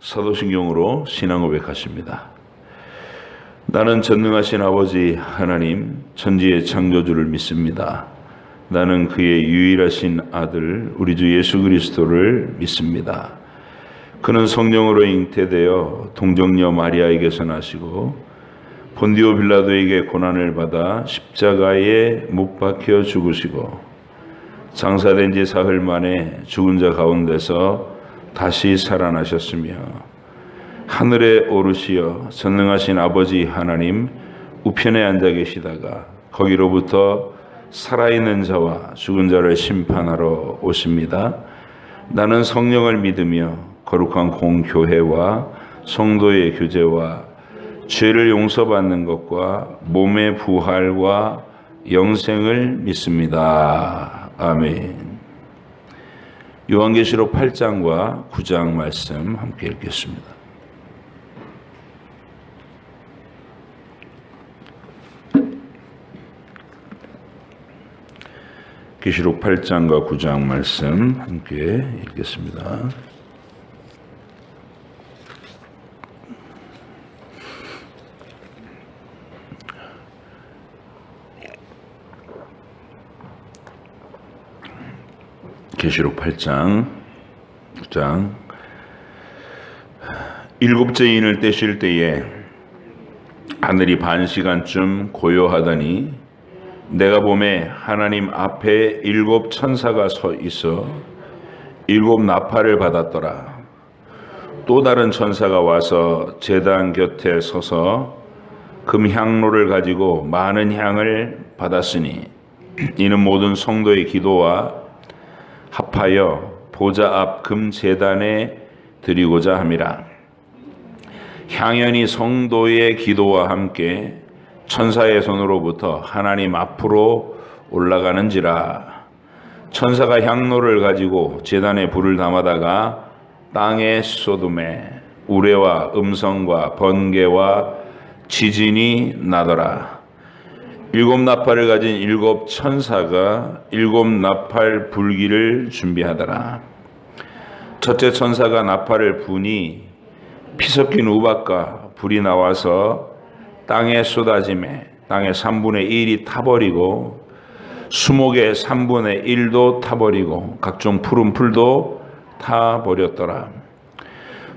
사도신경으로 신앙고백하십니다. 나는 전능하신 아버지 하나님 천지의 창조주를 믿습니다. 나는 그의 유일하신 아들 우리 주 예수 그리스도를 믿습니다. 그는 성령으로 잉태되어 동정녀 마리아에게서 나시고 본디오 빌라도에게 고난을 받아 십자가에 못 박혀 죽으시고 장사된 지 사흘 만에 죽은 자 가운데서 다시 살아나셨으며 하늘에 오르시어 전능하신 아버지 하나님 우편에 앉아 계시다가 거기로부터 살아있는 자와 죽은 자를 심판하러 오십니다. 나는 성령을 믿으며 거룩한 공교회와 성도의 교제와 죄를 용서받는 것과 몸의 부활과 영생을 믿습니다. 아멘. 요한계시록 8장과 9장 말씀 함께 읽겠습니다. 계시록 8장과 9장 말씀 함께 읽겠습니다. 계시록 8장 9장 일곱째 인을 떼실 때에 하늘이 반 시간쯤 고요하더니 내가 보매 하나님 앞에 일곱 천사가 서 있어 일곱 나팔을 받았더라. 또 다른 천사가 와서 제단 곁에 서서 금향로를 가지고 많은 향을 받았으니 이는 모든 성도의 기도와 합하여 보좌 앞 금제단에 드리고자 함이라. 향연이 성도의 기도와 함께 천사의 손으로부터 하나님 앞으로 올라가는지라. 천사가 향로를 가지고 제단에 불을 담아다가 땅에 쏟음에 우레와 음성과 번개와 지진이 나더라. 일곱 나팔을 가진 일곱 천사가 일곱 나팔 불기를 준비하더라. 첫째 천사가 나팔을 부니 피 섞인 우박과 불이 나와서 땅에 쏟아짐에 땅의 3분의 1이 타버리고 수목의 3분의 1도 타버리고 각종 푸른 풀도 타버렸더라.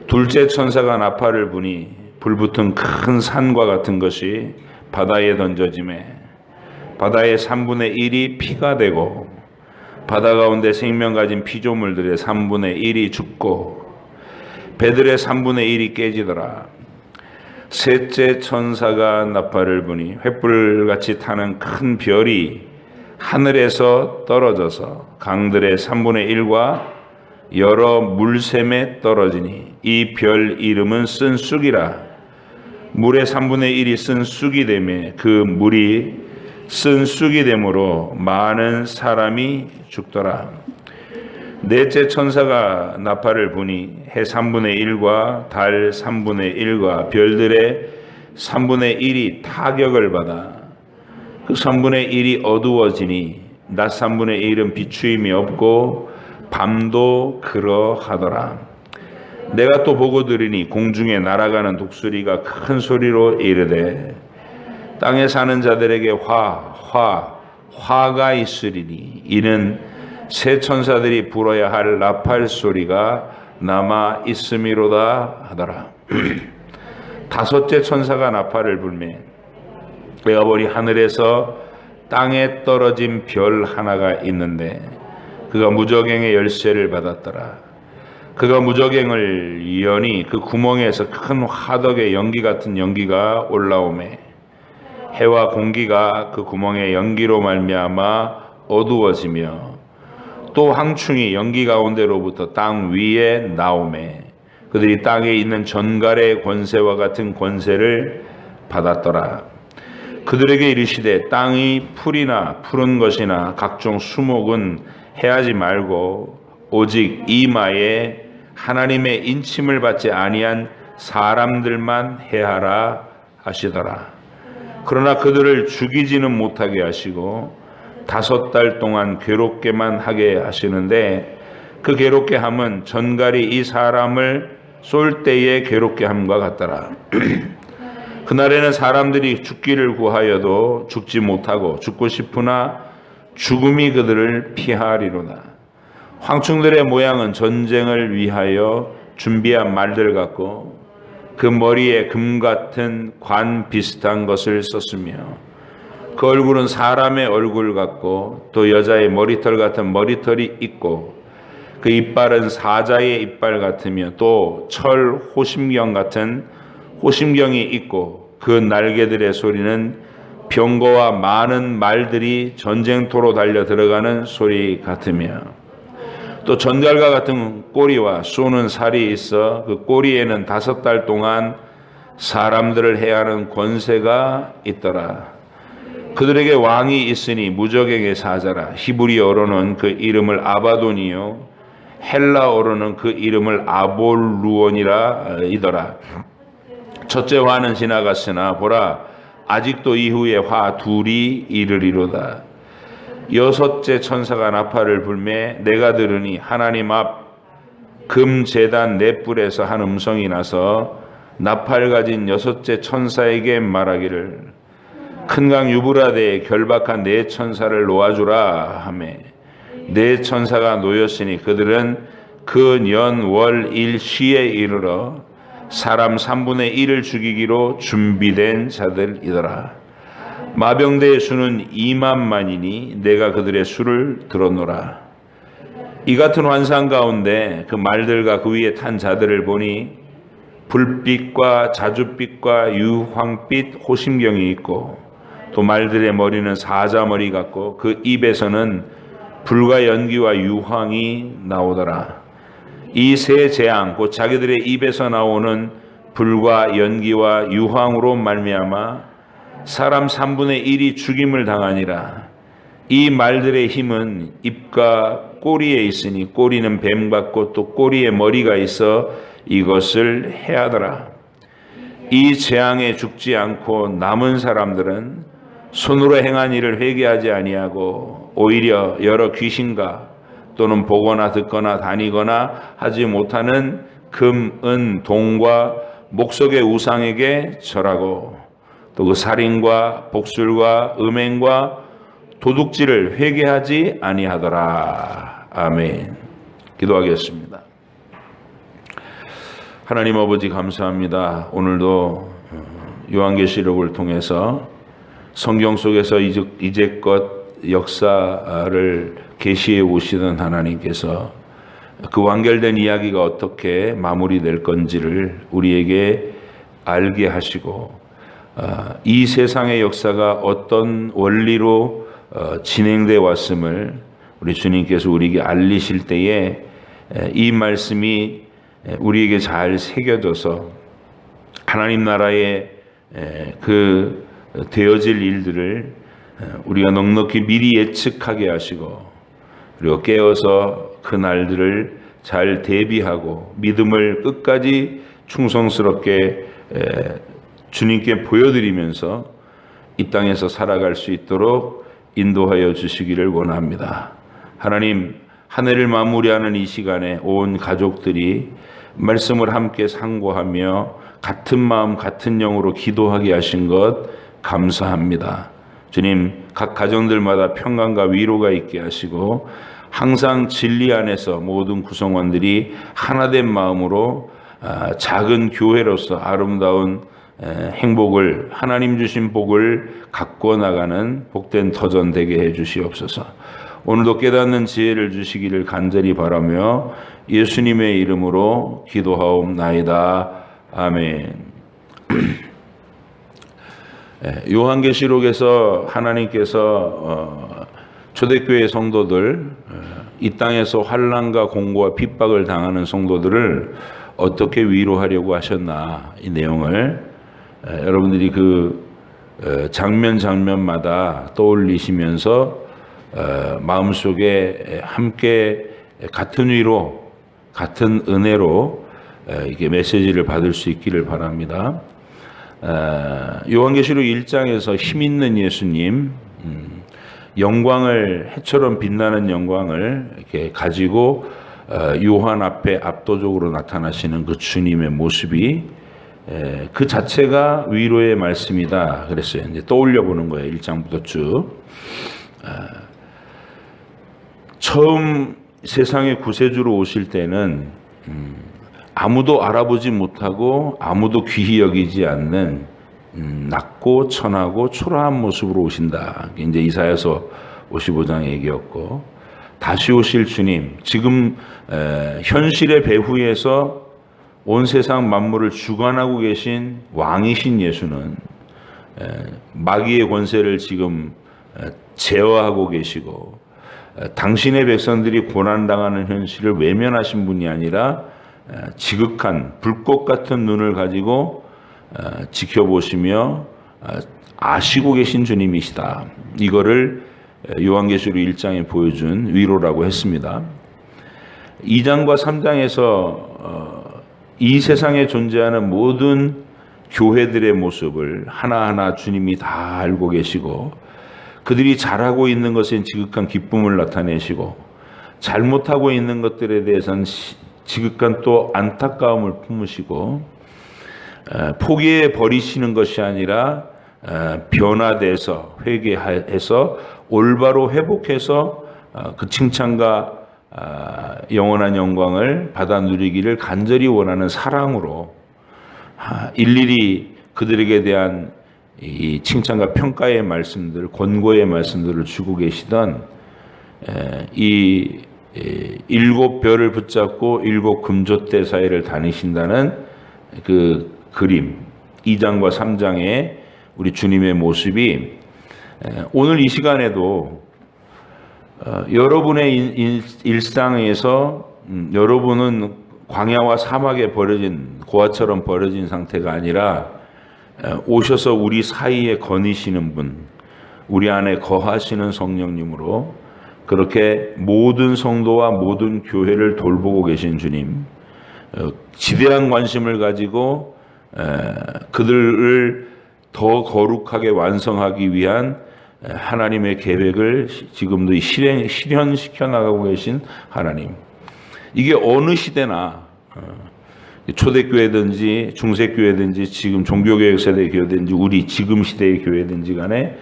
둘째 천사가 나팔을 부니 불붙은 큰 산과 같은 것이 바다에 던져짐에 바다의 3분의 1이 피가 되고 바다 가운데 생명 가진 피조물들의 3분의 1이 죽고 배들의 3분의 1이 깨지더라. 셋째 천사가 나팔을 부니 횃불같이 타는 큰 별이 하늘에서 떨어져서 강들의 3분의 1과 여러 물샘에 떨어지니 이 별 이름은 쓴 쑥이라. 물의 3분의 1이 쓴 쑥이 되매 그 물이 쓴 쑥이 되므로 많은 사람이 죽더라. 넷째 천사가 나팔을 부니 해 3분의 1과 달 3분의 1과 별들의 3분의 1이 타격을 받아 그 3분의 1이 어두워지니 낮 3분의 1은 비추임이 없고 밤도 그러하더라. 내가 또 보고 들으니 공중에 날아가는 독수리가 큰 소리로 이르되 땅에 사는 자들에게 화가 있으리니 이는 새 천사들이 불어야 할 나팔 소리가 남아 있음이로다 하더라. 다섯째 천사가 나팔을 불매 내가 보니 하늘에서 땅에 떨어진 별 하나가 있는데 그가 무저갱의 열쇠를 받았더라. 그가 무저갱을 여니 그 구멍에서 큰 화덕의 연기 같은 연기가 올라오매 해와 공기가 그 구멍의 연기로 말미암아 어두워지며 또 황충이 연기 가운데로부터 땅 위에 나오매 그들이 땅에 있는 전갈의 권세와 같은 권세를 받았더라. 그들에게 이르시되 땅의 풀이나 푸른 것이나 각종 수목은 해하지 말고 오직 이마에 하나님의 인침을 받지 아니한 사람들만 해하라 하시더라. 그러나 그들을 죽이지는 못하게 하시고 5달 동안 괴롭게만 하게 하시는데 그 괴롭게 함은 전갈이 이 사람을 쏠 때에 괴롭게 함과 같더라. 그날에는 사람들이 죽기를 구하여도 죽지 못하고 죽고 싶으나 죽음이 그들을 피하리로다. 황충들의 모양은 전쟁을 위하여 준비한 말들 같고 그 머리에 금 같은 관 비슷한 것을 썼으며 그 얼굴은 사람의 얼굴 같고 또 여자의 머리털 같은 머리털이 있고 그 이빨은 사자의 이빨 같으며 또 철 호심경 같은 호심경이 있고 그 날개들의 소리는 병거와 많은 말들이 전쟁터로 달려 들어가는 소리 같으며 또 전갈과 같은 꼬리와 쏘는 살이 있어 그 꼬리에는 5달 동안 사람들을 해하는 권세가 있더라. 그들에게 왕이 있으니 무적에게 사자라. 히브리어로는 그 이름을 아바돈이요 헬라어로는 그 이름을 아볼루온이라 이더라. 첫째 화는 지나갔으나 보라 아직도 이후에 화 둘이 이르리로다. 여섯째 천사가 나팔을 불매 내가 들으니 하나님 앞 금 제단 넷불에서 한 음성이 나서 나팔 가진 여섯째 천사에게 말하기를 큰 강 유브라데에 결박한 네 천사를 놓아주라 하매 네 천사가 놓였으니 그들은 그 년 월 일 시에 이르러 사람 3분의 1을 죽이기로 준비된 자들이더라. 마병대의 수는 2만만이니 내가 그들의 수를 들었노라. 이 같은 환상 가운데 그 말들과 그 위에 탄 자들을 보니 불빛과 자줏빛과 유황빛 호심경이 있고 또 말들의 머리는 사자머리 같고 그 입에서는 불과 연기와 유황이 나오더라. 이 세 재앙 곧 자기들의 입에서 나오는 불과 연기와 유황으로 말미암아 사람 3분의 1이 죽임을 당하니라. 이 말들의 힘은 입과 꼬리에 있으니 꼬리는 뱀 같고 또 꼬리에 머리가 있어 이것을 해하더라. 이 재앙에 죽지 않고 남은 사람들은 손으로 행한 일을 회개하지 아니하고 오히려 여러 귀신과 또는 보거나 듣거나 다니거나 하지 못하는 금, 은, 동과 목석의 우상에게 절하고 또 그 살인과 복술과 음행과 도둑질을 회개하지 아니하더라. 아멘. 기도하겠습니다. 하나님 아버지 감사합니다. 오늘도 요한계시록을 통해서 성경 속에서 이제껏 역사를 계시해 오시던 하나님께서 그 완결된 이야기가 어떻게 마무리될 건지를 우리에게 알게 하시고 이 세상의 역사가 어떤 원리로 진행되어 왔음을 우리 주님께서 우리에게 알리실 때에 이 말씀이 우리에게 잘 새겨져서 하나님 나라의 그 되어질 일들을 우리가 넉넉히 미리 예측하게 하시고 그리고 깨어서 그 날들을 잘 대비하고 믿음을 끝까지 충성스럽게 주님께 보여드리면서 이 땅에서 살아갈 수 있도록 인도하여 주시기를 원합니다. 하나님, 한 해를 마무리하는 이 시간에 온 가족들이 말씀을 함께 상고하며 같은 마음 같은 영으로 기도하게 하신 것 감사합니다. 주님, 각 가정들마다 평강과 위로가 있게 하시고 항상 진리 안에서 모든 구성원들이 하나된 마음으로 작은 교회로서 아름다운 행복을, 하나님 주신 복을 갖고 나가는 복된 터전 되게 해 주시옵소서. 오늘도 깨닫는 지혜를 주시기를 간절히 바라며 예수님의 이름으로 기도하옵나이다. 아멘. 요한계시록에서 하나님께서 초대교회 성도들, 이 땅에서 환난과 공고와 핍박을 당하는 성도들을 어떻게 위로하려고 하셨나, 이 내용을 여러분들이 그 장면마다 떠올리시면서 마음속에 함께 같은 위로, 같은 은혜로 이게 메시지를 받을 수 있기를 바랍니다. 요한계시록 1장에서 힘있는 예수님, 영광을, 해처럼 빛나는 영광을 이렇게 가지고 요한 앞에 압도적으로 나타나시는 그 주님의 모습이 그 자체가 위로의 말씀이다 그랬어요. 이제 떠올려 보는 거예요. 1장부터 쭉. 처음 세상의 구세주로 오실 때는 아무도 알아보지 못하고 아무도 귀히 여기지 않는 낮고 천하고 초라한 모습으로 오신다. 이제 이사야서 55장의 얘기였고, 다시 오실 주님, 지금 현실의 배후에서 온 세상 만물을 주관하고 계신 왕이신 예수는 마귀의 권세를 지금 제어하고 계시고, 당신의 백성들이 고난당하는 현실을 외면하신 분이 아니라 지극한 불꽃 같은 눈을 가지고 지켜보시며 아시고 계신 주님이시다. 이거를 요한계시록 1장에 보여준 위로라고 했습니다. 2장과 3장에서 이 세상에 존재하는 모든 교회들의 모습을 하나하나 주님이 다 알고 계시고, 그들이 잘하고 있는 것엔 지극한 기쁨을 나타내시고, 잘못하고 있는 것들에 대해서는 지극한 또 안타까움을 품으시고, 포기해 버리시는 것이 아니라 변화돼서 회개해서 올바로 회복해서 그 칭찬과 영원한 영광을 받아 누리기를 간절히 원하는 사랑으로 일일이 그들에게 대한 이 칭찬과 평가의 말씀들, 권고의 말씀들을 주고 계시던 이 일곱 별을 붙잡고 일곱 금조대 사이를 다니신다는 그 그림, 2장과 3장의 우리 주님의 모습이 오늘 이 시간에도 여러분의 일상에서 여러분은 광야와 사막에 버려진 고아처럼 버려진 상태가 아니라 오셔서 우리 사이에 거니시는 분, 우리 안에 거하시는 성령님으로 그렇게 모든 성도와 모든 교회를 돌보고 계신 주님, 지대한 관심을 가지고 그들을 더 거룩하게 완성하기 위한 하나님의 계획을 지금도 실현시켜 나가고 계신 하나님. 이게 어느 시대나 초대교회든지 중세교회든지 지금 종교개혁 세대 교회든지 우리 지금 시대의 교회든지 간에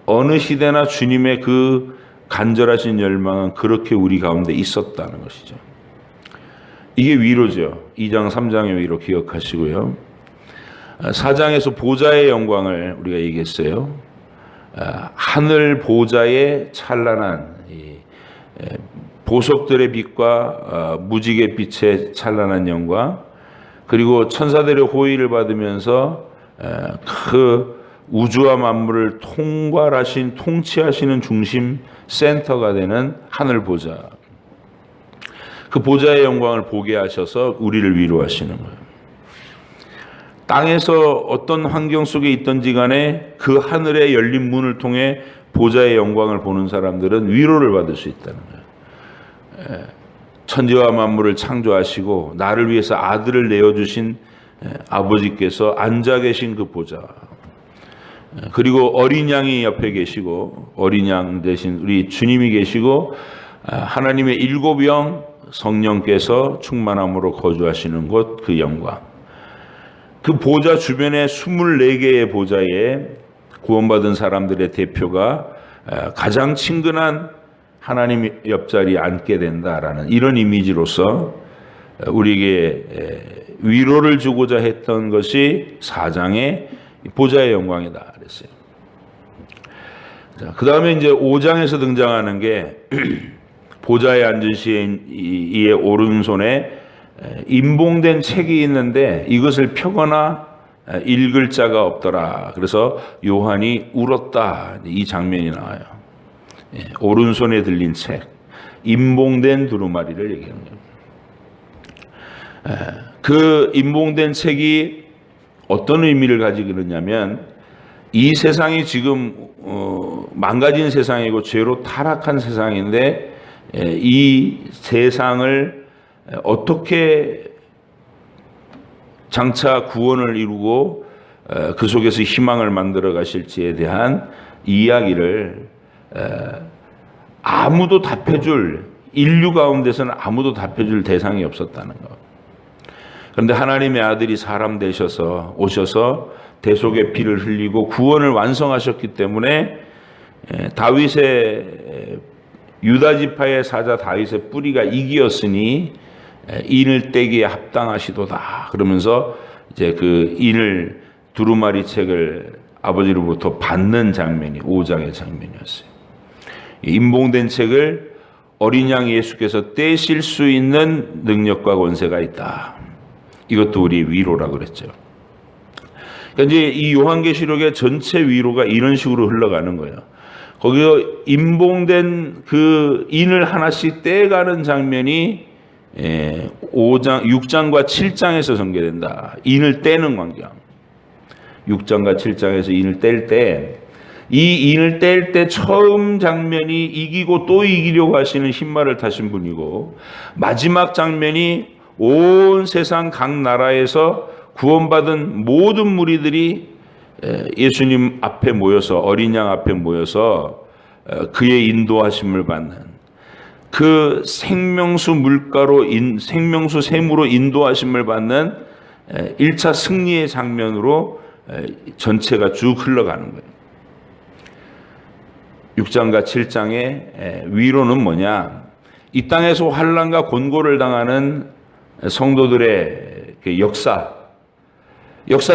어느 시대나 주님의 그 간절하신 열망은 그렇게 우리 가운데 있었다는 것이죠. 이게 위로죠. 2장 3장의 위로 기억하시고요. 4장에서 보좌의 영광을 우리가 얘기했어요. 하늘 보좌의 찬란한 보석들의 빛과 무지개 빛의 찬란한 영광, 그리고 천사들의 호의를 받으면서 그 우주와 만물을 통치하시는 중심 센터가 되는 하늘 보좌. 그 보좌의 영광을 보게 하셔서 우리를 위로하시는 거예요. 땅에서 어떤 환경 속에 있든지 간에 그 하늘의 열린 문을 통해 보좌의 영광을 보는 사람들은 위로를 받을 수 있다는 거예요. 천지와 만물을 창조하시고 나를 위해서 아들을 내어주신 아버지께서 앉아 계신 그 보좌, 그리고 어린 양이 옆에 계시고 어린 양 대신 우리 주님이 계시고 하나님의 일곱 영 성령께서 충만함으로 거주하시는 곳, 그 영광. 그 보좌 주변에 24개의 보좌에 구원받은 사람들의 대표가 가장 친근한 하나님 옆자리에 앉게 된다라는 이런 이미지로서 우리에게 위로를 주고자 했던 것이 4장의 보좌의 영광이다 그랬어요. 자, 그 다음에 이제 5장에서 등장하는 게 보좌에 앉으신 이의 오른손에 임봉된 책이 있는데 이것을 펴거나 읽을 자가 없더라. 그래서 요한이 울었다. 이 장면이 나와요. 오른손에 들린 책, 임봉된 두루마리를 얘기하는 거예요. 그 임봉된 책이 어떤 의미를 가지고 있느냐면 이 세상이 지금 망가진 세상이고 죄로 타락한 세상인데 이 세상을 어떻게 장차 구원을 이루고 그 속에서 희망을 만들어 가실지에 대한 이야기를 아무도 답해줄 인류 가운데서는 아무도 답해줄 대상이 없었다는 것. 그런데 하나님의 아들이 사람 되셔서 오셔서 대속의 피를 흘리고 구원을 완성하셨기 때문에 다윗의 유다 지파의 사자 다윗의 뿌리가 이기었으니 인을 떼기에 합당하시도다. 그러면서 이제 그 인을 두루마리 책을 아버지로부터 받는 장면이 5장의 장면이었어요. 인봉된 책을 어린 양 예수께서 떼실 수 있는 능력과 권세가 있다. 이것도 우리 위로라 그랬죠. 그러니까 이제 이 요한계시록의 전체 위로가 이런 식으로 흘러가는 거예요. 거기서 인봉된 그 인을 하나씩 떼가는 장면이 5장, 6장과 7장에서 전개된다. 인을 떼는 광경. 6장과 7장에서 인을 뗄 때, 이 인을 뗄 때 처음 장면이 이기고 또 이기려고 하시는 흰말을 타신 분이고, 마지막 장면이 온 세상 각 나라에서 구원받은 모든 무리들이 예수님 앞에 모여서, 어린 양 앞에 모여서 그의 인도하심을 받는, 그 생명수 물가로 생명수 샘으로 인도하심을 받는 1차 승리의 장면으로 전체가 쭉 흘러가는 거예요. 6장과 7장의 위로는 뭐냐? 이 땅에서 환난과 곤고를 당하는 성도들의 역사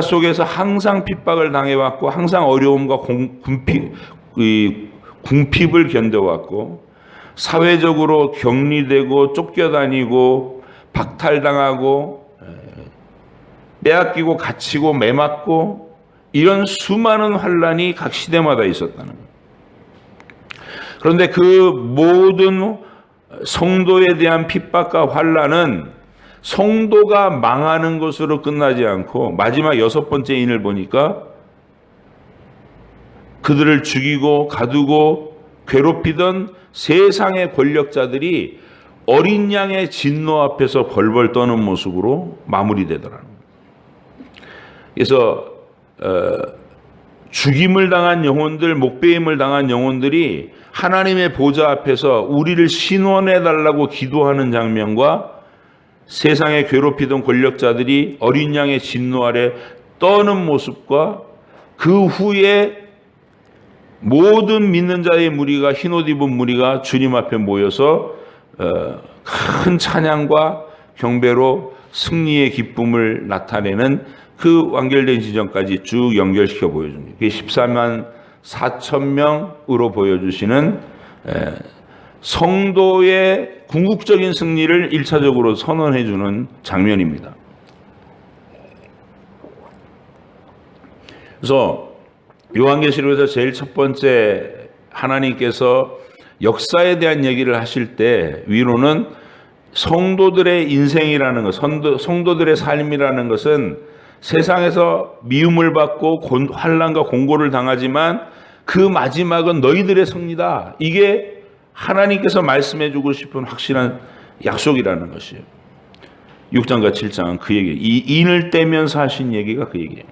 속에서 항상 핍박을 당해왔고, 항상 어려움과 궁핍을 견뎌왔고, 사회적으로 격리되고 쫓겨다니고 박탈당하고 빼앗기고 갇히고 매맞고, 이런 수많은 환난이 각 시대마다 있었다는 거예요. 그런데 그 모든 성도에 대한 핍박과 환난은 성도가 망하는 것으로 끝나지 않고, 마지막 6번째 인을 보니까 그들을 죽이고 가두고 괴롭히던 세상의 권력자들이 어린 양의 진노 앞에서 벌벌 떠는 모습으로 마무리되더라는 거예요. 그래서 죽임을 당한 영혼들, 목배임을 당한 영혼들이 하나님의 보좌 앞에서 우리를 신원해 달라고 기도하는 장면과, 세상에 괴롭히던 권력자들이 어린 양의 진노 아래 떠는 모습과, 그 후에 모든 믿는 자의 무리가, 흰옷 입은 무리가 주님 앞에 모여서 큰 찬양과 경배로 승리의 기쁨을 나타내는 그 완결된 지점까지 쭉 연결시켜 보여줍니다. 그게 14만 4천 명으로 보여주시는 성도의 궁극적인 승리를 1차적으로 선언해 주는 장면입니다. 그래서 요한계시록에서 제일 첫 번째 하나님께서 역사에 대한 얘기를 하실 때, 위로는 성도들의 인생이라는 것, 성도들의 삶이라는 것은 세상에서 미움을 받고 환난과 공고를 당하지만 그 마지막은 너희들의 승리다. 이게 하나님께서 말씀해 주고 싶은 확실한 약속이라는 것이에요. 6장과 7장은 그 얘기예요. 이 인을 떼면서 하신 얘기가 그 얘기예요.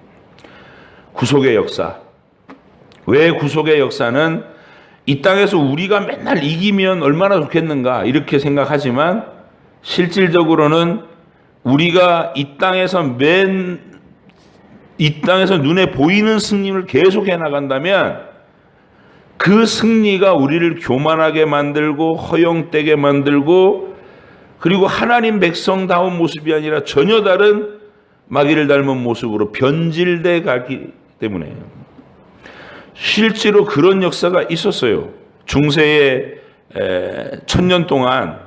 구속의 역사. 왜 구속의 역사는 이 땅에서 우리가 맨날 이기면 얼마나 좋겠는가 이렇게 생각하지만, 실질적으로는 우리가 이 땅에서 눈에 보이는 승리를 계속해 나간다면, 그 승리가 우리를 교만하게 만들고 허영되게 만들고, 그리고 하나님 백성다운 모습이 아니라 전혀 다른 마귀를 닮은 모습으로 변질돼 가기 때문에, 실제로 그런 역사가 있었어요. 중세의 1000년 동안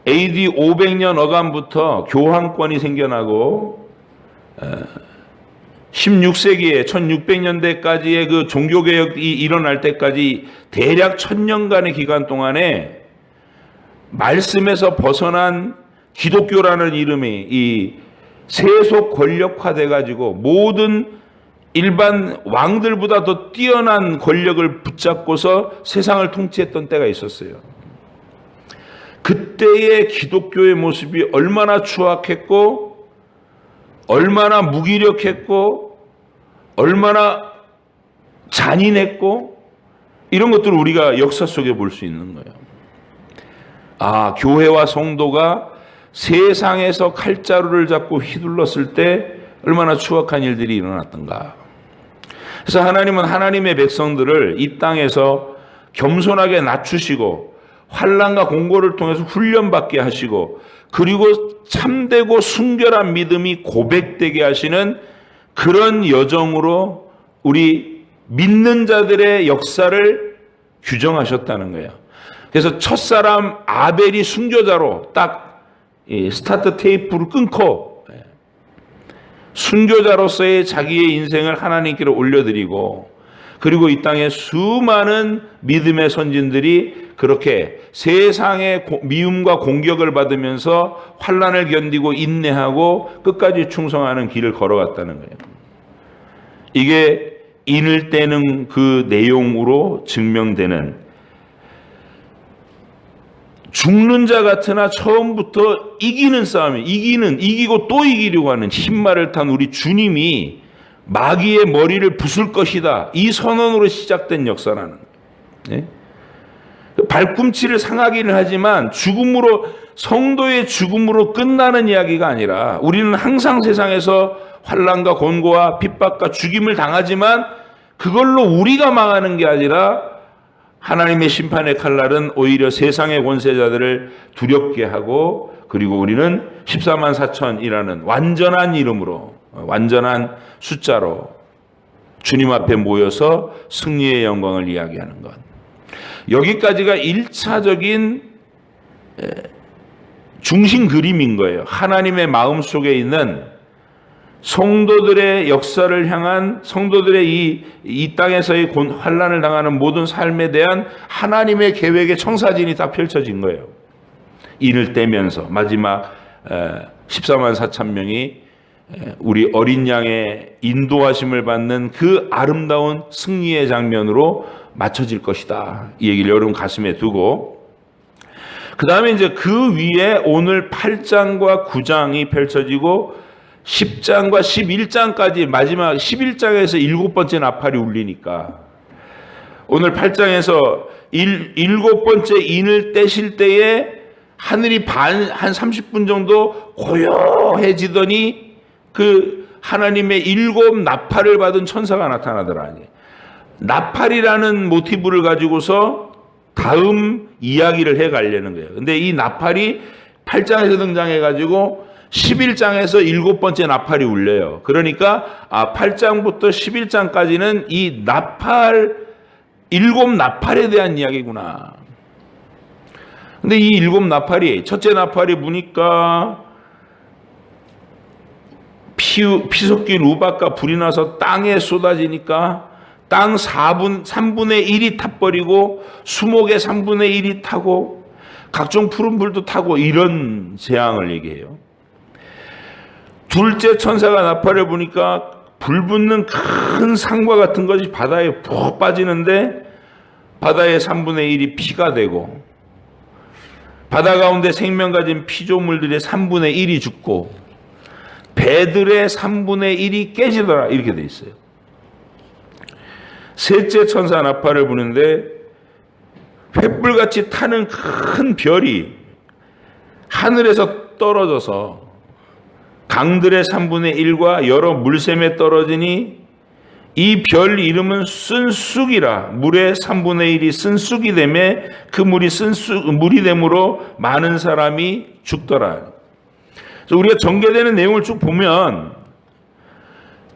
AD 500년 어간부터 교황권이 생겨나고, 16세기에 1600년대까지의 그 종교개혁이 일어날 때까지 대략 1000년간의 기간 동안에 말씀에서 벗어난 기독교라는 이름이 이 세속 권력화돼 가지고 모든 일반 왕들보다 더 뛰어난 권력을 붙잡고서 세상을 통치했던 때가 있었어요. 그때의 기독교의 모습이 얼마나 추악했고, 얼마나 무기력했고, 얼마나 잔인했고, 이런 것들을 우리가 역사 속에 볼 수 있는 거예요. 아, 교회와 성도가 세상에서 칼자루를 잡고 휘둘렀을 때 얼마나 추악한 일들이 일어났던가. 그래서 하나님은 하나님의 백성들을 이 땅에서 겸손하게 낮추시고 환난과 공고를 통해서 훈련받게 하시고 그리고 참되고 순결한 믿음이 고백되게 하시는 그런 여정으로 우리 믿는 자들의 역사를 규정하셨다는 거예요. 그래서 첫사람 아벨이 순교자로 딱 스타트 테이프를 끊고 순교자로서의 자기의 인생을 하나님께로 올려드리고 그리고 이 땅에 수많은 믿음의 선진들이 그렇게 세상의 미움과 공격을 받으면서 환난을 견디고 인내하고 끝까지 충성하는 길을 걸어갔다는 거예요. 이게 인을 떼는 그 내용으로 증명되는 죽는 자 같으나 처음부터 이기는 싸움이 이기고 또 이기려고 하는 흰말을 탄 우리 주님이 마귀의 머리를 부술 것이다. 이 선언으로 시작된 역사라는 거예요. 발꿈치를 상하기는 하지만 죽음으로 성도의 죽음으로 끝나는 이야기가 아니라 우리는 항상 세상에서 환난과 곤고와 핍박과 죽임을 당하지만 그걸로 우리가 망하는 게 아니라 하나님의 심판의 칼날은 오히려 세상의 권세자들을 두렵게 하고 그리고 우리는 14만 4천이라는 완전한 이름으로 완전한 숫자로 주님 앞에 모여서 승리의 영광을 이야기하는 것. 여기까지가 1차적인 중심 그림인 거예요. 하나님의 마음속에 있는 성도들의 역사를 향한 성도들의 이 땅에서의 환난을 당하는 모든 삶에 대한 하나님의 계획의 청사진이 다 펼쳐진 거예요. 인을 떼면서 마지막 14만 4천 명이 우리 어린 양의 인도하심을 받는 그 아름다운 승리의 장면으로 맞춰질 것이다. 이 얘기를 여러분 가슴에 두고 그 다음에 이제 그 위에 오늘 8장과 9장이 펼쳐지고 10장과 11장까지 마지막 11장에서 7번째 나팔이 울리니까 오늘 8장에서 7번째 인을 떼실 때에 하늘이 한 30분 정도 고요해지더니 그 하나님의 7 나팔을 받은 천사가 나타나더라. 나팔이라는 모티브를 가지고서 다음 이야기를 해 가려는 거예요. 근데 이 나팔이 8장에서 등장해가지고 11장에서 7번째 나팔이 울려요. 그러니까 8장부터 11장까지는 이 나팔, 7 나팔에 대한 이야기구나. 근데 이 7 나팔이 첫째 나팔이 부니까 피 섞인 우박과 불이 나서 땅에 쏟아지니까 땅 3분의 1이 타버리고 수목의 3분의 1이 타고 각종 푸른 불도 타고 이런 재앙을 얘기해요. 둘째 천사가 나팔을 부니까 불 붙는 큰 산과 같은 것이 바다에 푹 빠지는데 바다의 3분의 1이 피가 되고 바다 가운데 생명 가진 피조물들의 3분의 1이 죽고 배들의 3분의 1이 깨지더라 이렇게 돼 있어요. 셋째 천사 나팔을 부는데 횃불같이 타는 큰 별이 하늘에서 떨어져서 강들의 3분의 1과 여러 물샘에 떨어지니 이 별 이름은 쓴쑥이라. 물의 3분의 1이 쓴쑥이 되매 그 물이 됨으로 많은 사람이 죽더라. 그래서 우리가 전개되는 내용을 쭉 보면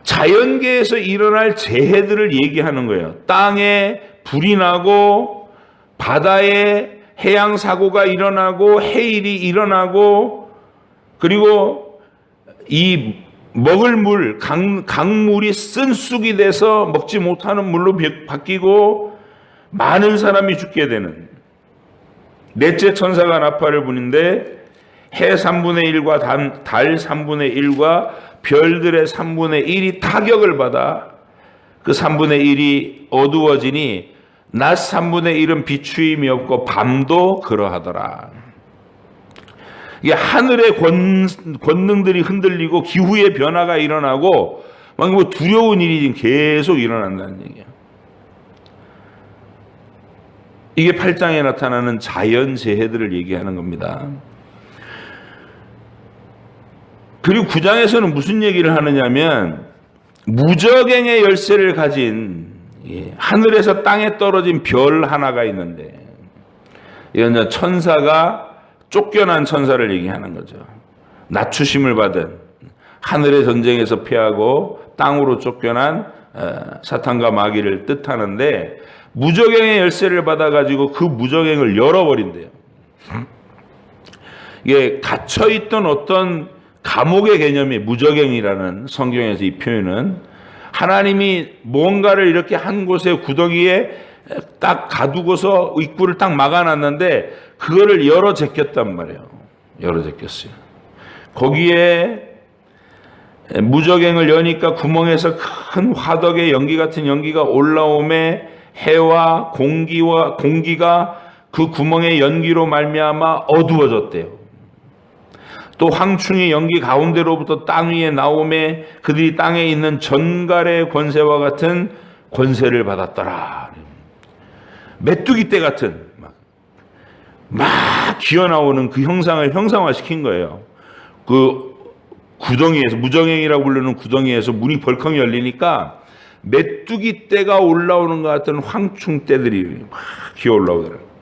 자연계에서 일어날 재해들을 얘기하는 거예요. 땅에 불이 나고 바다에 해양 사고가 일어나고 해일이 일어나고 그리고 이 먹을 물, 강물이 쓴쑥이 돼서 먹지 못하는 물로 바뀌고 많은 사람이 죽게 되는. 넷째 천사가 나팔을 부는데 해 3분의 1과 달 3분의 1과 별들의 3분의 1이 타격을 받아 그 3분의 1이 어두워지니 낮 3분의 1은 비추임이 없고 밤도 그러하더라. 이게 하늘의 권능들이 흔들리고 기후의 변화가 일어나고 막 두려운 일이 계속 일어난다는 얘기예요. 이게 8장에 나타나는 자연재해들을 얘기하는 겁니다. 그리고 9장에서는 무슨 얘기를 하느냐면 무저갱의 열쇠를 가진 하늘에서 땅에 떨어진 별 하나가 있는데, 이건 천사가 쫓겨난 천사를 얘기하는 거죠. 낮추심을 받은, 하늘의 전쟁에서 피하고 땅으로 쫓겨난 사탄과 마귀를 뜻하는데, 무저갱의 열쇠를 받아가지고 그 무저갱을 열어버린대요. 이게 갇혀있던 어떤 감옥의 개념이 무저갱이라는 성경에서 이 표현은, 하나님이 뭔가를 이렇게 한 곳에 구덩이에 딱 가두고서 입구를 딱 막아놨는데 그거를 열어 제꼈단 말이에요. 열어 제꼈어요. 거기에 무저갱을 여니까 구멍에서 큰 화덕의 연기 같은 연기가 올라오매 해와 공기가 그 구멍의 연기로 말미암아 어두워졌대요. 또 황충이 연기 가운데로부터 땅 위에 나오매 그들이 땅에 있는 전갈의 권세와 같은 권세를 받았더라. 메뚜기 떼 같은 막 기어나오는 그 형상을 형상화시킨 거예요. 그 구덩이에서, 무저갱이라고 부르는 구덩이에서 문이 벌컥 열리니까 메뚜기 떼가 올라오는 것 같은 황충 떼들이 막 기어 올라오더라고요.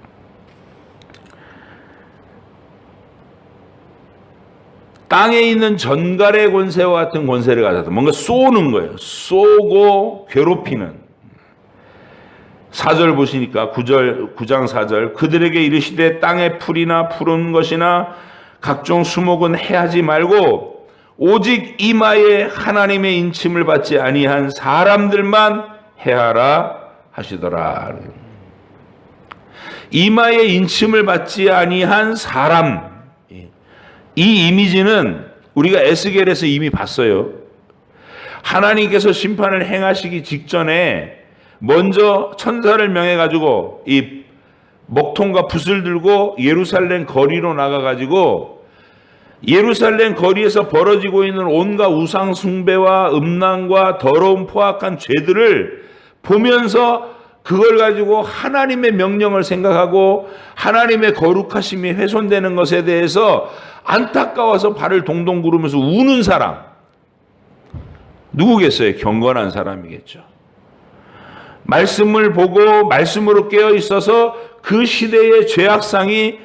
땅에 있는 전갈의 권세와 같은 권세를 가졌다. 뭔가 쏘는 거예요. 쏘고 괴롭히는. 4절 보시니까 9장 4절 그들에게 이르시되 땅의 풀이나 푸른 것이나 각종 수목은 해하지 말고 오직 이마에 하나님의 인침을 받지 아니한 사람들만 해하라 하시더라. 이마에 인침을 받지 아니한 사람, 이 이미지는 우리가 에스겔에서 이미 봤어요. 하나님께서 심판을 행하시기 직전에 먼저 천사를 명해가지고 이 먹통과 붓을 들고 예루살렘 거리로 나가가지고 예루살렘 거리에서 벌어지고 있는 온갖 우상 숭배와 음란과 더러운 포악한 죄들을 보면서 그걸 가지고 하나님의 명령을 생각하고 하나님의 거룩하심이 훼손되는 것에 대해서 안타까워서 발을 동동 구르면서 우는 사람 누구겠어요? 경건한 사람이겠죠. 말씀을 보고 말씀으로 깨어 있어서 그 시대의 죄악상이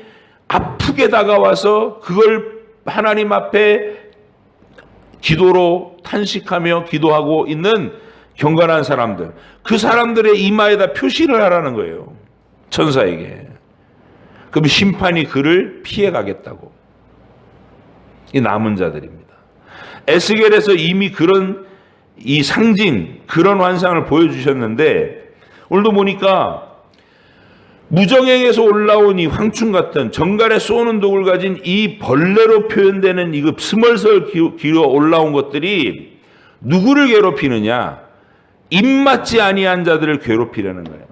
아프게 다가와서 그걸 하나님 앞에 기도로 탄식하며 기도하고 있는 경건한 사람들, 그 사람들의 이마에다 표시를 하라는 거예요. 천사에게. 그럼 심판이 그를 피해 가겠다고. 이 남은 자들입니다. 에스겔에서 이미 그런 이 상징, 그런 환상을 보여주셨는데 오늘도 보니까 무정행에서 올라온 이 황충 같은 정갈에 쏘는 독을 가진 이 벌레로 표현되는 이 스멀스멀 기어 올라온 것들이 누구를 괴롭히느냐? 입맞지 아니한 자들을 괴롭히려는 거예요.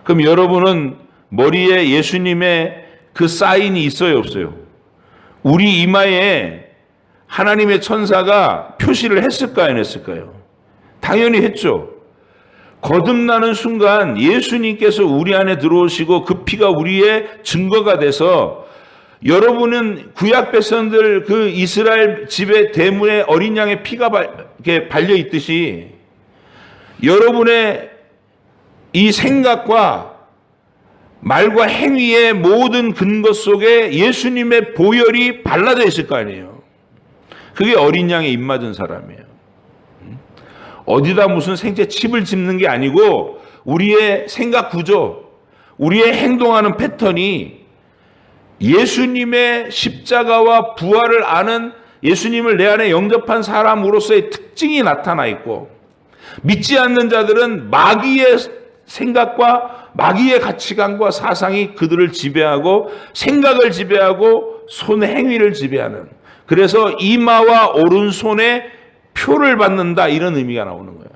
그럼 여러분은 머리에 예수님의 그 사인이 있어요, 없어요? 우리 이마에 하나님의 천사가 표시를 했을까요, 안 했을까요? 당연히 했죠. 거듭나는 순간 예수님께서 우리 안에 들어오시고 그 피가 우리의 증거가 돼서 여러분은 구약 백성들 그 이스라엘 집의 대문에 어린 양의 피가 이렇게 발려 있듯이 여러분의 이 생각과 말과 행위의 모든 근거 속에 예수님의 보혈이 발라져 있을 거 아니에요. 그게 어린 양의 입맞은 사람이에요. 어디다 무슨 생체 칩을 짚는 게 아니고 우리의 생각 구조, 우리의 행동하는 패턴이 예수님의 십자가와 부활을 아는 예수님을 내 안에 영접한 사람으로서의 특징이 나타나 있고, 믿지 않는 자들은 마귀의 생각과 마귀의 가치관과 사상이 그들을 지배하고 생각을 지배하고 손의 행위를 지배하는, 그래서 이마와 오른손에 표를 받는다, 이런 의미가 나오는 거예요.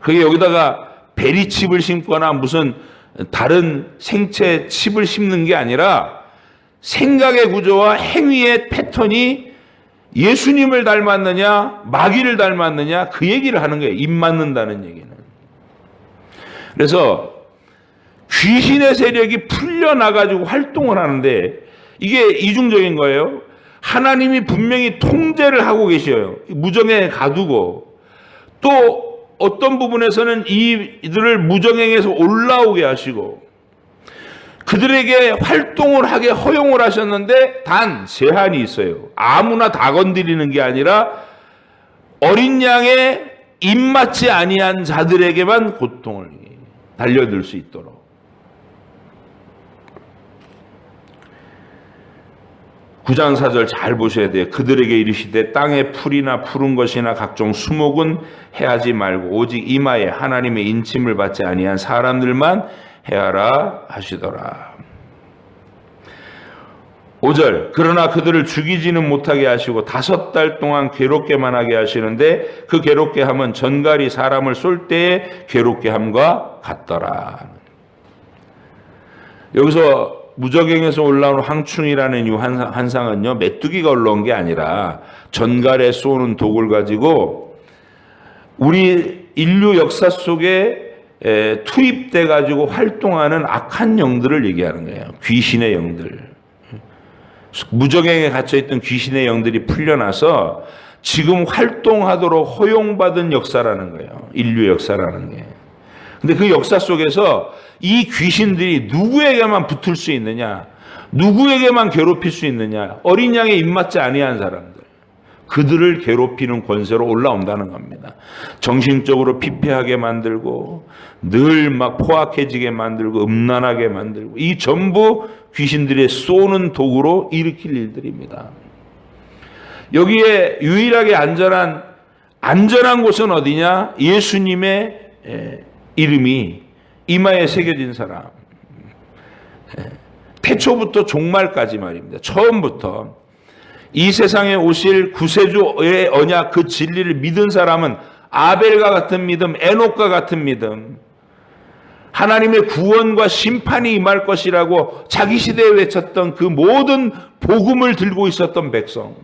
그게 여기다가 베리칩을 심거나 무슨 다른 생체 칩을 심는 게 아니라 생각의 구조와 행위의 패턴이 예수님을 닮았느냐 마귀를 닮았느냐 그 얘기를 하는 거예요. 입 맞는다는 얘기는. 그래서 귀신의 세력이 풀려나가지고 활동을 하는데 이게 이중적인 거예요. 하나님이 분명히 통제를 하고 계셔요. 무정행에 가두고 또 어떤 부분에서는 이들을 무정행에서 올라오게 하시고 그들에게 활동을 하게 허용을 하셨는데 단 제한이 있어요. 아무나 다 건드리는 게 아니라 어린 양에 입맞지 아니한 자들에게만 고통을 달려들 수 있도록. 구장 4절 잘 보셔야 돼요. 그들에게 이르시되 땅의 풀이나 푸른 것이나 각종 수목은 해하지 말고 오직 이마에 하나님의 인침을 받지 아니한 사람들만 해하라 하시더라. 5절 그러나 그들을 죽이지는 못하게 하시고 5달 동안 괴롭게만 하게 하시는데 그 괴롭게 함은 전갈이 사람을 쏠 때의 괴롭게 함과 같더라. 여기서 무적행에서 올라오는 황충이라는 이 환상은요, 메뚜기가 올라온 게 아니라 전갈에 쏘는 독을 가지고 우리 인류 역사 속에 투입돼 가지고 활동하는 악한 영들을 얘기하는 거예요. 귀신의 영들. 무적행에 갇혀있던 귀신의 영들이 풀려나서 지금 활동하도록 허용받은 역사라는 거예요. 인류 역사라는 게. 근데 그 역사 속에서 이 귀신들이 누구에게만 붙을 수 있느냐, 누구에게만 괴롭힐 수 있느냐, 어린 양에 입맞지 아니한 사람들, 그들을 괴롭히는 권세로 올라온다는 겁니다. 정신적으로 피폐하게 만들고 늘 막 포악해지게 만들고 음란하게 만들고 이 전부 귀신들의 쏘는 도구로 일으킬 일들입니다. 여기에 유일하게 안전한 곳은 어디냐? 예수님의 이름이 이마에 새겨진 사람. 태초부터 종말까지 말입니다. 처음부터 이 세상에 오실 구세주의 언약 그 진리를 믿은 사람은 아벨과 같은 믿음, 에녹과 같은 믿음, 하나님의 구원과 심판이 임할 것이라고 자기 시대에 외쳤던 그 모든 복음을 들고 있었던 백성.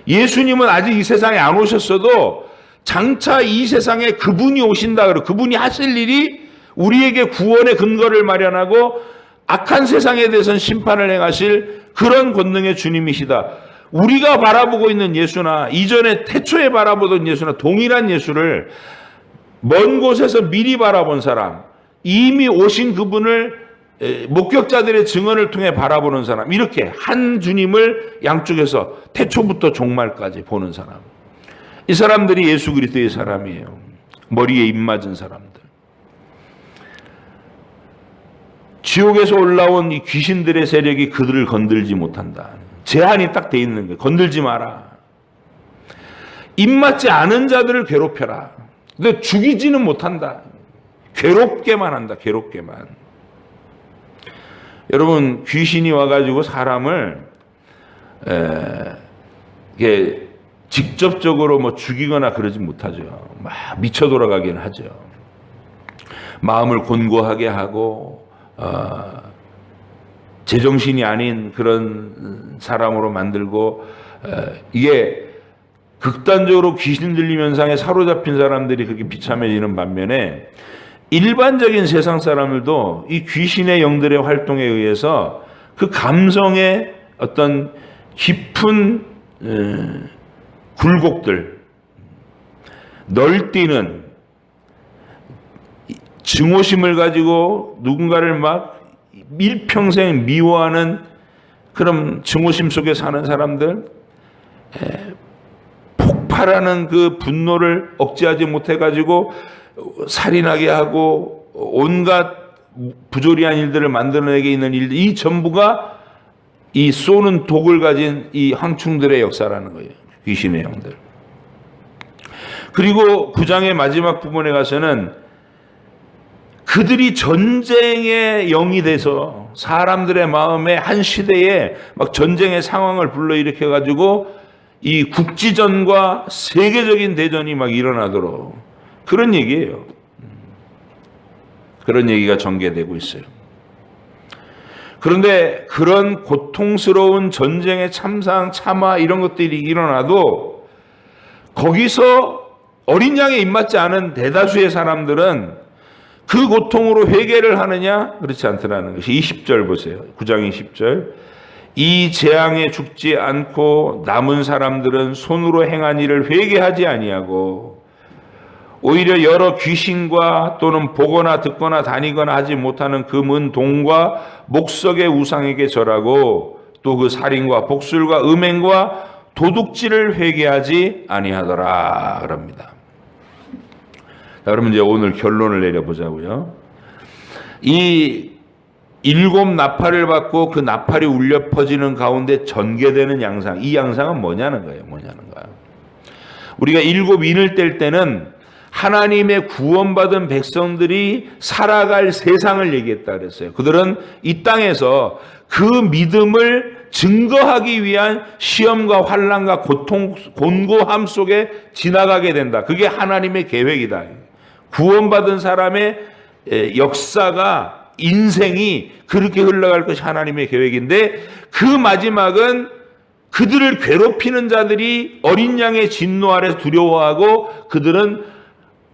예수님은 아직 이 세상에 안 오셨어도 장차 이 세상에 그분이 오신다 그러고 그분이 하실 일이 우리에게 구원의 근거를 마련하고 악한 세상에 대해서는 심판을 행하실 그런 권능의 주님이시다. 우리가 바라보고 있는 예수나 이전에 태초에 바라보던 예수나 동일한 예수를 먼 곳에서 미리 바라본 사람, 이미 오신 그분을 목격자들의 증언을 통해 바라보는 사람, 이렇게 한 주님을 양쪽에서 태초부터 종말까지 보는 사람. 이 사람들이 예수 그리스도의 사람이에요. 머리에 입맞은 사람들. 지옥에서 올라온 이 귀신들의 세력이 그들을 건들지 못한다. 제한이 딱 돼 있는 거예요. 건들지 마라. 입맞지 않은 자들을 괴롭혀라. 근데 죽이지는 못한다. 괴롭게만 한다. 괴롭게만. 여러분, 귀신이 와가지고 사람을 이게 직접적으로 뭐 죽이거나 그러지 못하죠. 막 미쳐 돌아가긴 하죠. 마음을 곤고하게 하고 제정신이 아닌 그런 사람으로 만들고 이게 극단적으로 귀신 들림 현상에 사로잡힌 사람들이 그렇게 비참해지는 반면에 일반적인 세상 사람들도 이 귀신의 영들의 활동에 의해서 그 감성의 어떤 깊은 굴곡들, 널뛰는 증오심을 가지고 누군가를 막 일평생 미워하는 그런 증오심 속에 사는 사람들, 폭발하는 그 분노를 억제하지 못해가지고 살인하게 하고 온갖 부조리한 일들을 만들어내게 있는 일들, 이 전부가 이 쏘는 독을 가진 이 황충들의 역사라는 거예요. 귀신의 영들. 그리고 9장의 마지막 부분에 가서는 그들이 전쟁의 영이 돼서 사람들의 마음에 한 시대에 막 전쟁의 상황을 불러일으켜 가지고 이 국지전과 세계적인 대전이 막 일어나도록 그런 얘기예요. 그런 얘기가 전개되고 있어요. 그런데 그런 고통스러운 전쟁의 참상, 참화 이런 것들이 일어나도 거기서 어린 양에 입맞지 않은 대다수의 사람들은 그 고통으로 회개를 하느냐? 그렇지 않더라는 것이 20절 보세요. 9장 20절. 이 재앙에 죽지 않고 남은 사람들은 손으로 행한 일을 회개하지 아니하고 오히려 여러 귀신과 또는 보거나 듣거나 다니거나 하지 못하는 금은 동과 목석의 우상에게 절하고 또 그 살인과 복술과 음행과 도둑질을 회개하지 아니하더라 그럽니다. 자, 그러면 이제 오늘 결론을 내려보자고요. 이 7 나팔을 받고 그 나팔이 울려 퍼지는 가운데 전개되는 양상, 이 양상은 뭐냐는 거예요. 우리가 7 인을 뗄 때는 하나님의 구원받은 백성들이 살아갈 세상을 얘기했다 그랬어요. 그들은 이 땅에서 그 믿음을 증거하기 위한 시험과 환난과 고통, 곤고함 속에 지나가게 된다. 그게 하나님의 계획이다. 구원받은 사람의 역사가, 인생이 그렇게 흘러갈 것이 하나님의 계획인데, 그 마지막은 그들을 괴롭히는 자들이 어린 양의 진노 아래서 두려워하고 그들은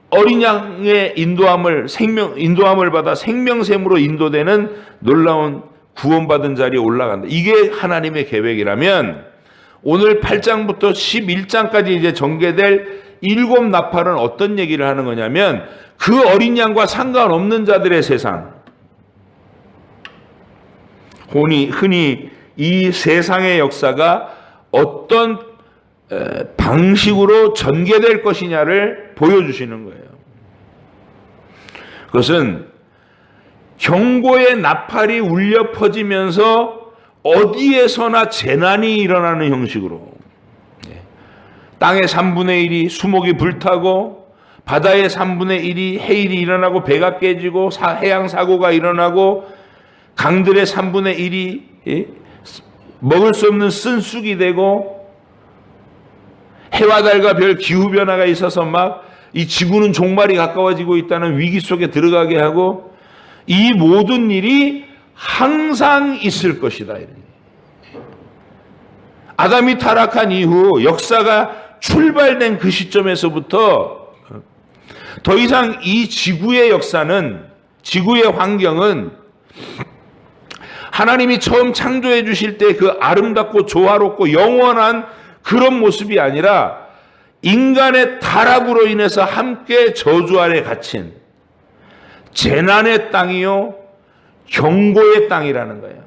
어린 양의 인도함을 받아 생명샘으로 인도되는 놀라운 구원받은 자리에 올라간다. 이게 하나님의 계획이라면 오늘 8장부터 11장까지 이제 전개될 7 나팔은 어떤 얘기를 하는 거냐면 그 어린 양과 상관없는 자들의 세상, 흔히 이 세상의 역사가 어떤 방식으로 전개될 것이냐를 보여주시는 거예요. 그것은 경고의 나팔이 울려 퍼지면서 어디에서나 재난이 일어나는 형식으로, 땅의 3분의 1이 수목이 불타고 바다의 3분의 1이 해일이 일어나고 배가 깨지고 해양 사고가 일어나고 강들의 3분의 1이 먹을 수 없는 쓴쑥이 되고 해와 달과 별 기후변화가 있어서 막 이 지구는 종말이 가까워지고 있다는 위기 속에 들어가게 하고, 이 모든 일이 항상 있을 것이다. 아담이 타락한 이후 역사가 출발된 그 시점에서부터 더 이상 이 지구의 역사는, 지구의 환경은 하나님이 처음 창조해 주실 때 그 아름답고 조화롭고 영원한 그런 모습이 아니라 인간의 타락으로 인해서 함께 저주 아래 갇힌 재난의 땅이요 경고의 땅이라는 거예요.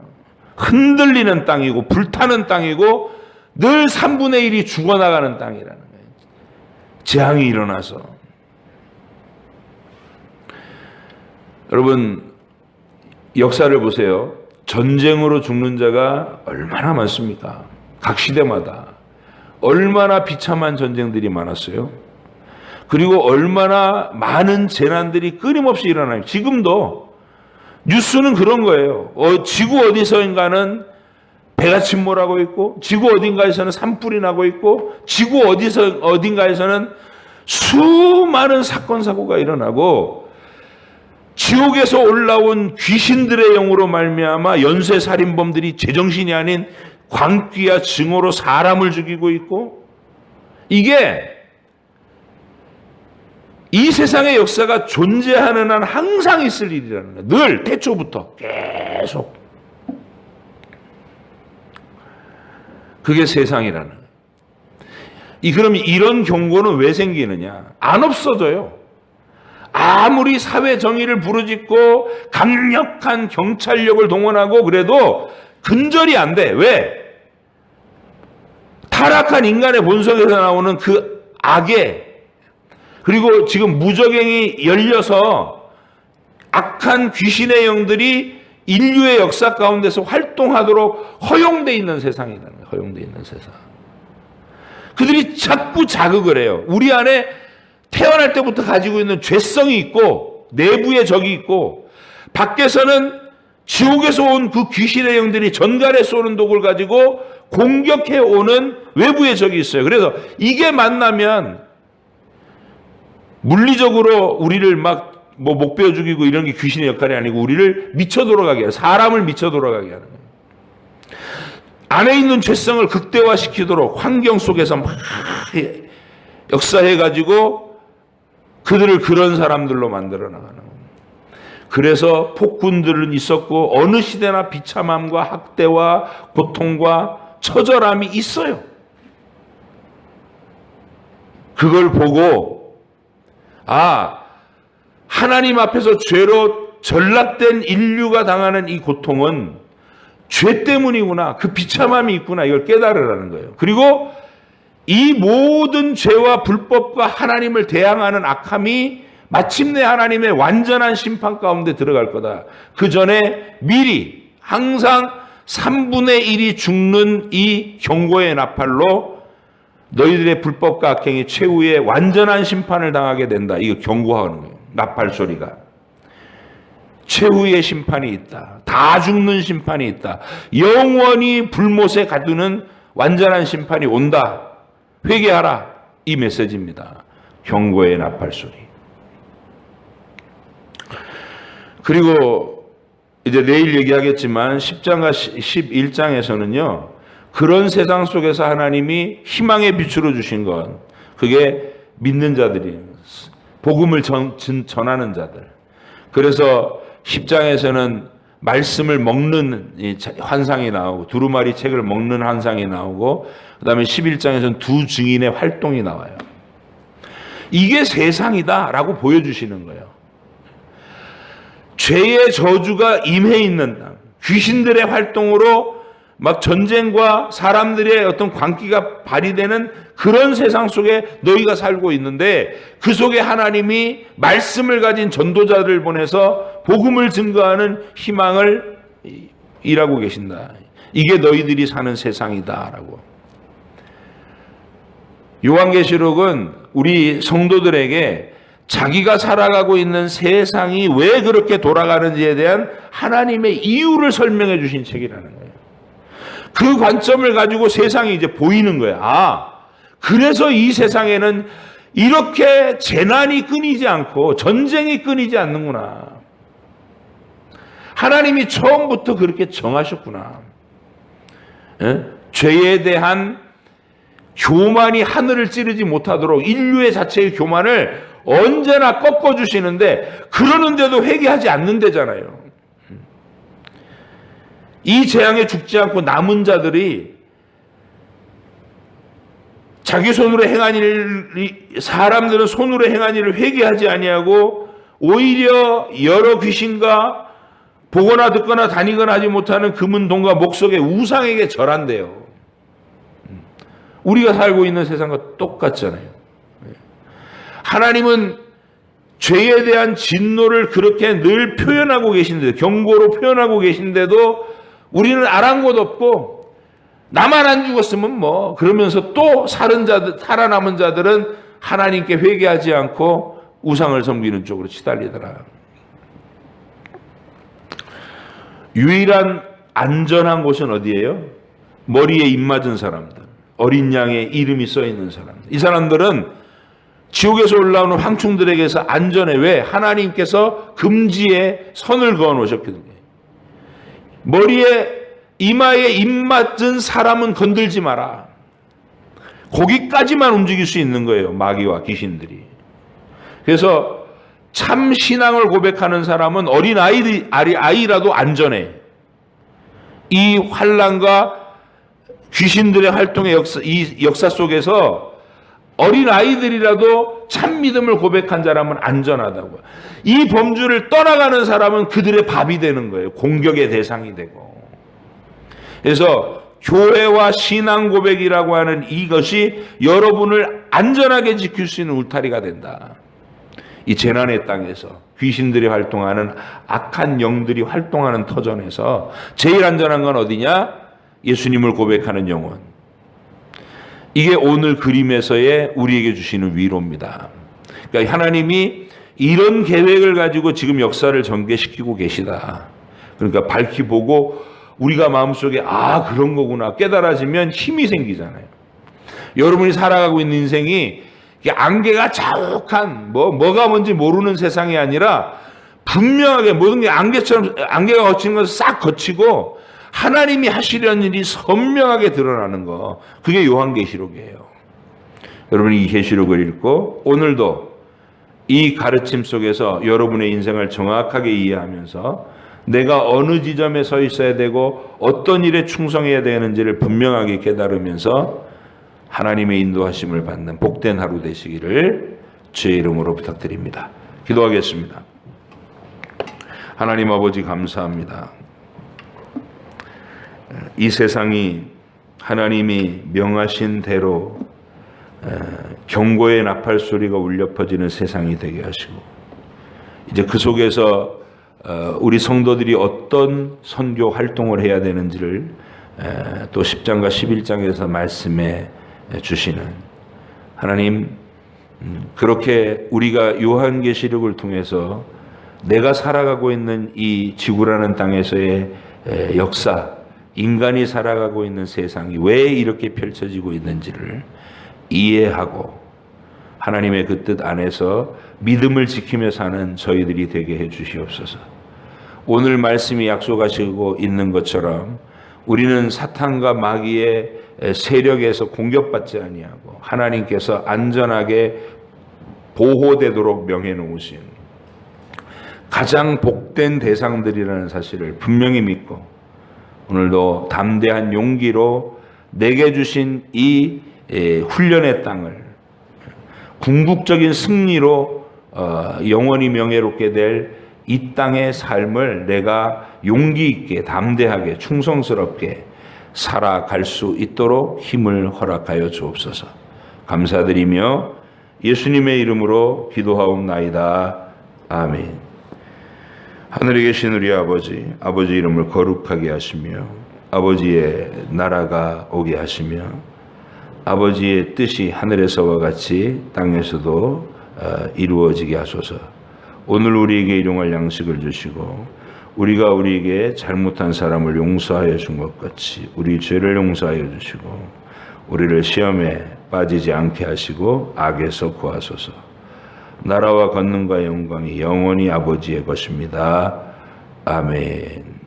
흔들리는 땅이고 불타는 땅이고 늘 3분의 1이 죽어나가는 땅이라는 거예요. 재앙이 일어나서. 여러분, 역사를 보세요. 전쟁으로 죽는 자가 얼마나 많습니까? 각 시대마다 얼마나 비참한 전쟁들이 많았어요. 그리고 얼마나 많은 재난들이 끊임없이 일어나요. 지금도 뉴스는 그런 거예요. 지구 어디서인가는 배가 침몰하고 있고, 지구 어딘가에서는 산불이 나고 있고, 지구 어딘가에서는 수많은 사건 사고가 일어나고, 지옥에서 올라온 귀신들의 영으로 말미암아 연쇄 살인범들이 제정신이 아닌 광기와 증오로 사람을 죽이고 있고, 이게 이 세상의 역사가 존재하는 한 항상 있을 일이라는 거예요. 늘 태초부터 계속. 그게 세상이라는 거예요. 그럼 이런 경고는 왜 생기느냐? 안 없어져요. 아무리 사회 정의를 부르짖고 강력한 경찰력을 동원하고 그래도 근절이 안 돼. 왜? 타락한 인간의 본성에서 나오는 그 악의, 그리고 지금 무적행이 열려서 악한 귀신의 영들이 인류의 역사 가운데서 활동하도록 허용되어 있는 세상이라는 거예요. 허용되어 있는 세상. 그들이 자꾸 자극을 해요. 우리 안에 태어날 때부터 가지고 있는 죄성이 있고 내부의 적이 있고, 밖에서는 지옥에서 온 그 귀신의 영들이 전갈에 쏘는 독을 가지고 공격해 오는 외부의 적이 있어요. 그래서 이게 만나면 물리적으로 우리를 막 목베어 죽이고 이런 게 귀신의 역할이 아니고 우리를 미쳐 돌아가게 해요. 사람을 미쳐 돌아가게 하는 거예요. 안에 있는 죄성을 극대화시키도록 환경 속에서 막 역사해가지고 그들을 그런 사람들로 만들어 나가는 거예요. 그래서 폭군들은 있었고 어느 시대나 비참함과 학대와 고통과 처절함이 있어요. 그걸 보고 하나님 앞에서 죄로 전락된 인류가 당하는 이 고통은 죄 때문이구나. 그 비참함이 있구나. 이걸 깨달으라는 거예요. 그리고 이 모든 죄와 불법과 하나님을 대항하는 악함이 마침내 하나님의 완전한 심판 가운데 들어갈 거다. 그 전에 미리 항상 3분의 1이 죽는 이 경고의 나팔로 너희들의 불법과 악행이 최후의 완전한 심판을 당하게 된다. 이거 경고하는 거예요. 나팔 소리가. 최후의 심판이 있다. 다 죽는 심판이 있다. 영원히 불못에 가두는 완전한 심판이 온다. 회개하라. 이 메시지입니다. 경고의 나팔 소리. 그리고 이제 내일 얘기하겠지만 10장과 11장에서는요. 그런 세상 속에서 하나님이 희망의 빛으로 주신 건 그게 믿는 자들이에요. 복음을 전하는 자들. 그래서 10장에서는 말씀을 먹는 환상이 나오고 두루마리 책을 먹는 환상이 나오고 그 다음에 11장에서는 두 증인의 활동이 나와요. 이게 세상이다라고 보여주시는 거예요. 죄의 저주가 임해 있는 귀신들의 활동으로 막 전쟁과 사람들의 어떤 광기가 발휘되는 그런 세상 속에 너희가 살고 있는데 그 속에 하나님이 말씀을 가진 전도자들을 보내서 복음을 증거하는 희망을 일하고 계신다. 이게 너희들이 사는 세상이다라고. 요한계시록은 우리 성도들에게 자기가 살아가고 있는 세상이 왜 그렇게 돌아가는지에 대한 하나님의 이유를 설명해 주신 책이라는 거예요. 그 관점을 가지고 세상이 이제 보이는 거예요. 그래서 이 세상에는 이렇게 재난이 끊이지 않고 전쟁이 끊이지 않는구나. 하나님이 처음부터 그렇게 정하셨구나. 죄에 대한 교만이 하늘을 찌르지 못하도록 인류의 자체의 교만을 언제나 꺾어주시는데 그러는데도 회개하지 않는다잖아요. 이 재앙에 죽지 않고 남은 자들이 자기 손으로 행한 일이 사람들은 손으로 행한 일을 회개하지 아니하고 오히려 여러 귀신과 보거나 듣거나 다니거나 하지 못하는 금은 동과 목석의 우상에게 절한대요. 우리가 살고 있는 세상과 똑같잖아요. 하나님은 죄에 대한 진노를 그렇게 늘 표현하고 계신데도 경고로 표현하고 계신데도 우리는 아랑곳 없고 나만 안 죽었으면 뭐 그러면서 또 살아남은 자들은 하나님께 회개하지 않고 우상을 섬기는 쪽으로 치달리더라. 유일한 안전한 곳은 어디예요? 머리에 입 맞은 사람들, 어린 양의 이름이 써 있는 사람들. 이 사람들은 지옥에서 올라오는 황충들에게서 안전해. 왜? 하나님께서 금지에 선을 그어 놓으셨거든요. 머리에 이마에 입 맞은 사람은 건들지 마라. 거기까지만 움직일 수 있는 거예요. 마귀와 귀신들이. 그래서 참 신앙을 고백하는 사람은 어린 아이라도 안전해. 이 환난과 귀신들의 활동의 이 역사 속에서 어린 아이들이라도 참 믿음을 고백한 사람은 안전하다고요. 이 범주를 떠나가는 사람은 그들의 밥이 되는 거예요. 공격의 대상이 되고. 그래서 교회와 신앙 고백이라고 하는 이것이 여러분을 안전하게 지킬 수 있는 울타리가 된다. 이 재난의 땅에서 귀신들이 활동하는 악한 영들이 활동하는 터전에서 제일 안전한 건 어디냐? 예수님을 고백하는 영혼. 이게 오늘 그림에서의 우리에게 주시는 위로입니다. 그러니까 하나님이 이런 계획을 가지고 지금 역사를 전개시키고 계시다. 그러니까 밝히 보고 우리가 마음속에 그런 거구나 깨달아지면 힘이 생기잖아요. 여러분이 살아가고 있는 인생이 안개가 자욱한 뭐가 뭔지 모르는 세상이 아니라 분명하게 모든 게 안개가 거친 것을 싹 거치고 하나님이 하시려는 일이 선명하게 드러나는 거. 그게 요한계시록이에요. 여러분이 이 계시록을 읽고 오늘도 이 가르침 속에서 여러분의 인생을 정확하게 이해하면서 내가 어느 지점에 서 있어야 되고 어떤 일에 충성해야 되는지를 분명하게 깨달으면서 하나님의 인도하심을 받는 복된 하루 되시기를 주의 이름으로 부탁드립니다. 기도하겠습니다. 하나님 아버지 감사합니다. 이 세상이 하나님이 명하신 대로 경고의 나팔 소리가 울려 퍼지는 세상이 되게 하시고, 이제 그 속에서 우리 성도들이 어떤 선교 활동을 해야 되는지를 또 10장과 11장에서 말씀해 주시는 하나님, 그렇게 우리가 요한계시록을 통해서 내가 살아가고 있는 이 지구라는 땅에서의 역사, 인간이 살아가고 있는 세상이 왜 이렇게 펼쳐지고 있는지를 이해하고 하나님의 그 뜻 안에서 믿음을 지키며 사는 저희들이 되게 해 주시옵소서. 오늘 말씀이 약속하시고 있는 것처럼 우리는 사탄과 마귀의 세력에서 공격받지 아니하고 하나님께서 안전하게 보호되도록 명해 놓으신 가장 복된 대상들이라는 사실을 분명히 믿고, 오늘도 담대한 용기로 내게 주신 이 훈련의 땅을 궁극적인 승리로 영원히 명예롭게 될 이 땅의 삶을 내가 용기 있게 담대하게 충성스럽게 살아갈 수 있도록 힘을 허락하여 주옵소서. 감사드리며 예수님의 이름으로 기도하옵나이다. 아멘. 하늘에 계신 우리 아버지, 아버지 이름을 거룩하게 하시며 아버지의 나라가 오게 하시며 아버지의 뜻이 하늘에서와 같이 땅에서도 이루어지게 하소서. 오늘 우리에게 일용할 양식을 주시고 우리가 우리에게 잘못한 사람을 용서하여 준 것 같이 우리 죄를 용서하여 주시고 우리를 시험에 빠지지 않게 하시고 악에서 구하소서. 나라와 권능과 영광이 영원히 아버지의 것입니다. 아멘.